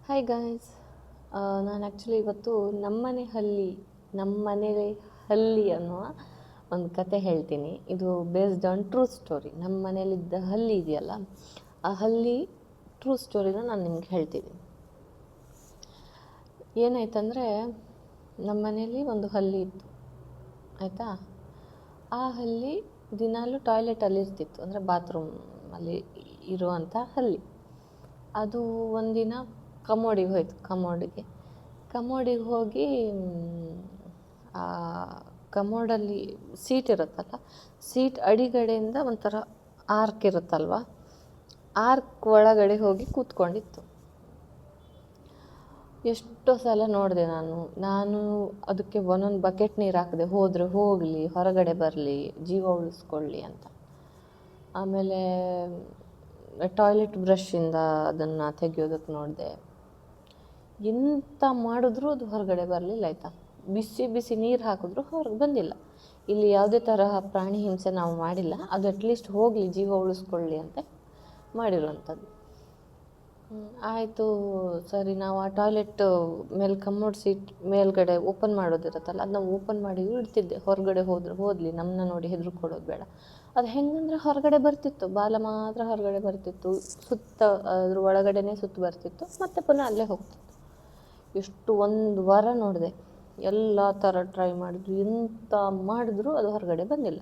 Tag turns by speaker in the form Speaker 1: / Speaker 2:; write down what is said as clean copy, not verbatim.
Speaker 1: Hi guys. ನಾನು actually ಇವತ್ತು ನಮ್ಮನೇಲಿ ಹಲ್ಲಿ ಅನ್ನುವ ಒಂದು ಕತೆ ಹೇಳ್ತೀನಿ. ಇದು ಬೇಸ್ಡ್ ಆನ್ ಟ್ರೂ ಸ್ಟೋರಿ. ನಮ್ಮ ಮನೇಲಿದ್ದ ಹಲ್ಲಿ ಇದೆಯಲ್ಲ, ಆ ಹಲ್ಲಿ ಟ್ರೂ ಸ್ಟೋರಿನ ನಾನು ನಿಮ್ಗೆ ಹೇಳ್ತೀನಿ. ಏನಾಯ್ತಂದರೆ, ನಮ್ಮ ಮನೇಲಿ ಒಂದು ಹಲ್ಲಿ ಇತ್ತು, ಆಯಿತಾ. ಆ ಹಲ್ಲಿ ದಿನಾಲೂ ಟಾಯ್ಲೆಟಲ್ಲಿ ಇರ್ತಿತ್ತು, ಅಂದರೆ ಬಾತ್ರೂಮಲ್ಲಿ ಇರುವಂಥ ಹಲ್ಲಿ. ಅದು ಒಂದಿನ ಕಮೋಡಿಗೆ ಹೋಯ್ತು. ಕಮೋಡಿಗೆ ಹೋಗಿ ಆ ಕಮೋಡಲ್ಲಿ ಸೀಟ್ ಇರುತ್ತಲ್ಲ, ಸೀಟ್ ಅಡಿಗಡೆಯಿಂದ ಒಂಥರ ಆರ್ಕ್ ಇರುತ್ತಲ್ವ, ಆರ್ಕ್ ಒಳಗಡೆ ಹೋಗಿ ಕೂತ್ಕೊಂಡಿತ್ತು. ಎಷ್ಟೋ ಸಲ ನೋಡಿದೆ ನಾನು ಅದಕ್ಕೆ ಒಂದೊಂದು ಬಕೆಟ್ ನೀರು ಹಾಕಿದೆ, ಹೋದರೆ ಹೋಗಲಿ, ಹೊರಗಡೆ ಬರಲಿ, ಜೀವ ಉಳಿಸ್ಕೊಳ್ಳಿ ಅಂತ. ಆಮೇಲೆ ಟಾಯ್ಲೆಟ್ ಬ್ರಷಿಂದ ಅದನ್ನು ತೆಗೆಯೋದಕ್ಕೆ ನೋಡಿದೆ. ಎಂತ ಮಾಡಿದ್ರೂ ಅದು ಹೊರಗಡೆ ಬರಲಿಲ್ಲ, ಆಯಿತಾ. ಬಿಸಿ ನೀರು ಹಾಕಿದ್ರೂ ಹೊರಗೆ ಬಂದಿಲ್ಲ. ಇಲ್ಲಿ ಯಾವುದೇ ತರಹ ಪ್ರಾಣಿ ಹಿಂಸೆ ನಾವು ಮಾಡಿಲ್ಲ, ಅದು ಅಟ್ಲೀಸ್ಟ್ ಹೋಗಲಿ, ಜೀವ ಉಳಿಸ್ಕೊಳ್ಳಿ ಅಂತ ಮಾಡಿರುವಂಥದ್ದು. ಆಯಿತು, ಸರಿ. ನಾವು ಆ ಟಾಯ್ಲೆಟ್ ಮೇಲೆ ಕಮೋಡ್ ಸೀಟ್ ಮೇಲ್ಗಡೆ ಓಪನ್ ಮಾಡೋದಿರುತ್ತಲ್ಲ, ಅದನ್ನ ಓಪನ್ ಮಾಡಿ ಇಡ್ತಿದ್ದೆ. ಹೊರಗಡೆ ಹೋದ್ಲಿ, ನಮ್ಮನ್ನ ನೋಡಿ ಹೆದರ್ಕೊಳ್ಳೋದು ಬೇಡ. ಅದು ಹೆಂಗಂದ್ರೆ ಹೊರಗಡೆ ಬರ್ತಿತ್ತು, ಬಾಲ ಮಾತ್ರ ಹೊರಗಡೆ ಬರ್ತಿತ್ತು, ಅದ್ರ ಒಳಗಡೆನೇ ಸುತ್ತ ಬರ್ತಿತ್ತು, ಮತ್ತೆ ಪುನಃ ಅಲ್ಲೇ ಹೋಗ್ತಿತ್ತು. ಎಷ್ಟು 1 ವಾರ ನೋಡಿದೆ, ಎಲ್ಲ ಥರ ಟ್ರೈ ಮಾಡಿದ್ರು, ಎಂತ ಮಾಡಿದ್ರು ಅದು ಹೊರಗಡೆ ಬಂದಿಲ್ಲ.